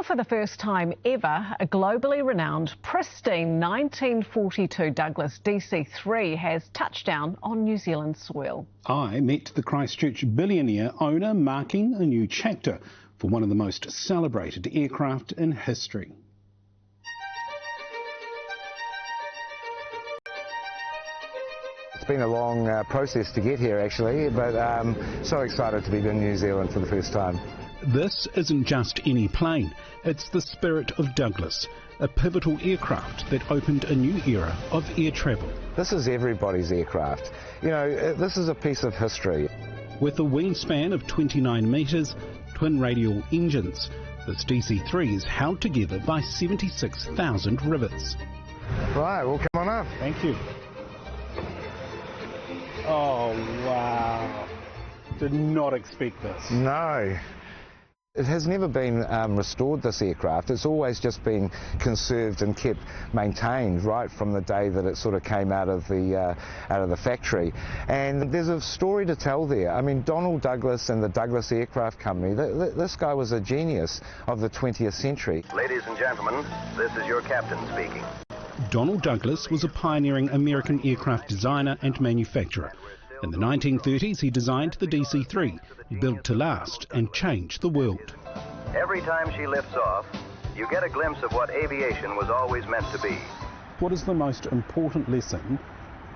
Well, for the first time ever, a globally renowned, pristine 1942 Douglas DC-3 has touched down on New Zealand soil. I met the Christchurch billionaire owner, marking a new chapter for one of the most celebrated aircraft in history. It's been a long process to get here actually, but so excited to be in New Zealand for the first time. This isn't just any plane, it's the spirit of Douglas, a pivotal aircraft that opened a new era of air travel. This is everybody's aircraft. You know, this is a piece of history. With a wingspan of 29 metres, twin radial engines, this DC-3 is held together by 76,000 rivets. Right, well come on up. Thank you. Oh wow, did not expect this. No. It has never been restored, this aircraft. It's always just been conserved and kept maintained right from the day that it sort of came out of the factory. And there's a story to tell there. I mean, Donald Douglas and the Douglas Aircraft Company, this guy was a genius of the 20th century. Ladies and gentlemen, this is your captain speaking. Donald Douglas was a pioneering American aircraft designer and manufacturer. In the 1930s, he designed the DC-3, built to last and change the world. Every time she lifts off, you get a glimpse of what aviation was always meant to be. What is the most important lesson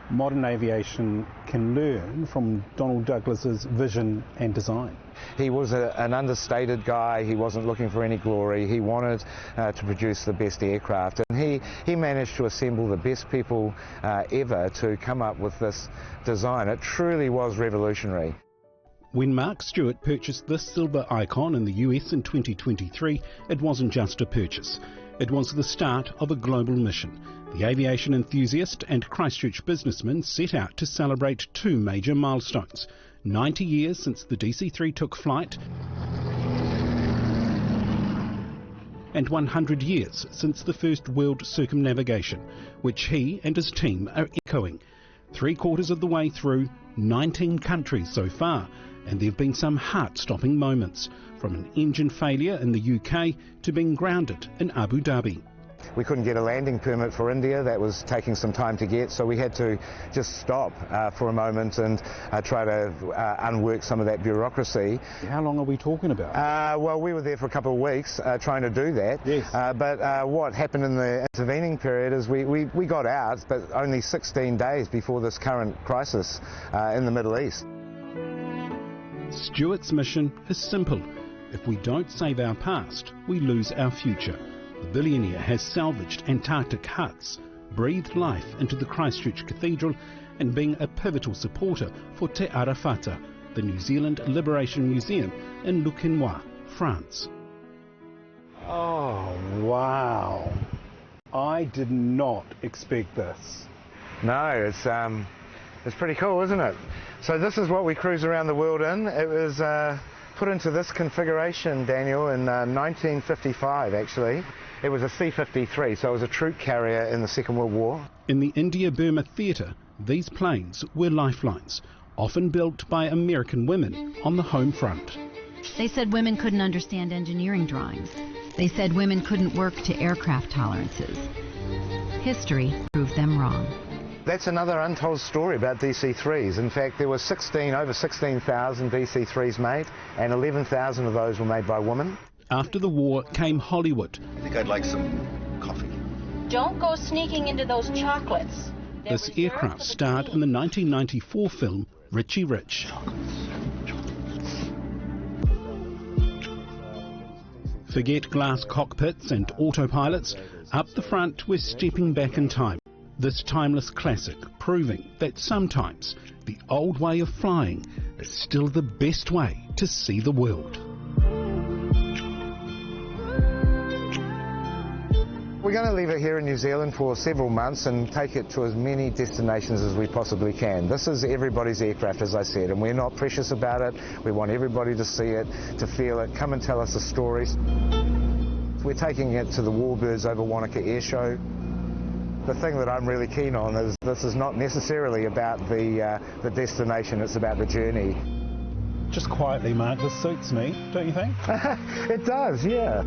modern aviation can learn from Donald Douglas's vision and design? He was an understated guy. He wasn't looking for any glory. He wanted to produce the best aircraft, and he managed to assemble the best people ever to come up with this design. It truly was revolutionary. When Mark Stewart purchased this silver icon in the US in 2023, it wasn't just a purchase. It was the start of a global mission. The aviation enthusiast and Christchurch businessman set out to celebrate two major milestones: 90 years since the DC-3 took flight and 100 years since the first world circumnavigation, which he and his team are echoing. 3/4 of the way through, 19 countries so far, and there have been some heart-stopping moments, from an engine failure in the UK to being grounded in Abu Dhabi. We couldn't get a landing permit for India. That was taking some time to get, so we had to just stop for a moment and try to unwork some of that bureaucracy. How long are we talking about? Well, we were there for a couple of weeks trying to do that. Yes. But what happened in the intervening period is we got out, but only 16 days before this current crisis in the Middle East. Stewart's mission is simple. If we don't save our past, we lose our future. The billionaire has salvaged Antarctic huts, breathed life into the Christchurch Cathedral, and been a pivotal supporter for Te Arawhata, the New Zealand Liberation Museum in Lucquenois, France. Oh, wow. I did not expect this. No, it's pretty cool, isn't it? So this is what we cruise around the world in. It was put into this configuration, Daniel, in 1955 actually. It was a C-53, so it was a troop carrier in the Second World War. In the India-Burma theatre, these planes were lifelines, often built by American women on the home front. They said women couldn't understand engineering drawings. They said women couldn't work to aircraft tolerances. History proved them wrong. That's another untold story about DC-3s. In fact, there were over 16,000 DC-3s made, and 11,000 of those were made by women. After the war came Hollywood. I think I'd like some coffee. Don't go sneaking into those chocolates. This aircraft starred in the 1994 film Richie Rich. Forget glass cockpits and autopilots. Up the front, we're stepping back in time. This timeless classic proving that sometimes the old way of flying is still the best way to see the world. We're going to leave it here in New Zealand for several months and take it to as many destinations as we possibly can. This is everybody's aircraft, as I said, and we're not precious about it. We want everybody to see it, to feel it, come and tell us the stories. We're taking it to the Warbirds over Wanaka Air Show. The thing that I'm really keen on is this is not necessarily about the destination, it's about the journey. Just quietly, Mark, this suits me, don't you think? It does, yeah.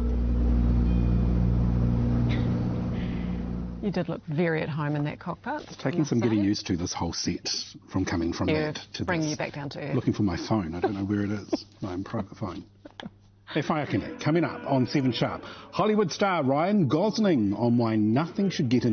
You did look very at home in that cockpit. It's taking some getting used to, this whole set, from coming from that to bring this. you back down to earth. Looking for my phone. I don't know where it is. My own private phone. Hey, Whaiakene, coming up on 7 Sharp. Hollywood star Ryan Gosling on why nothing should get in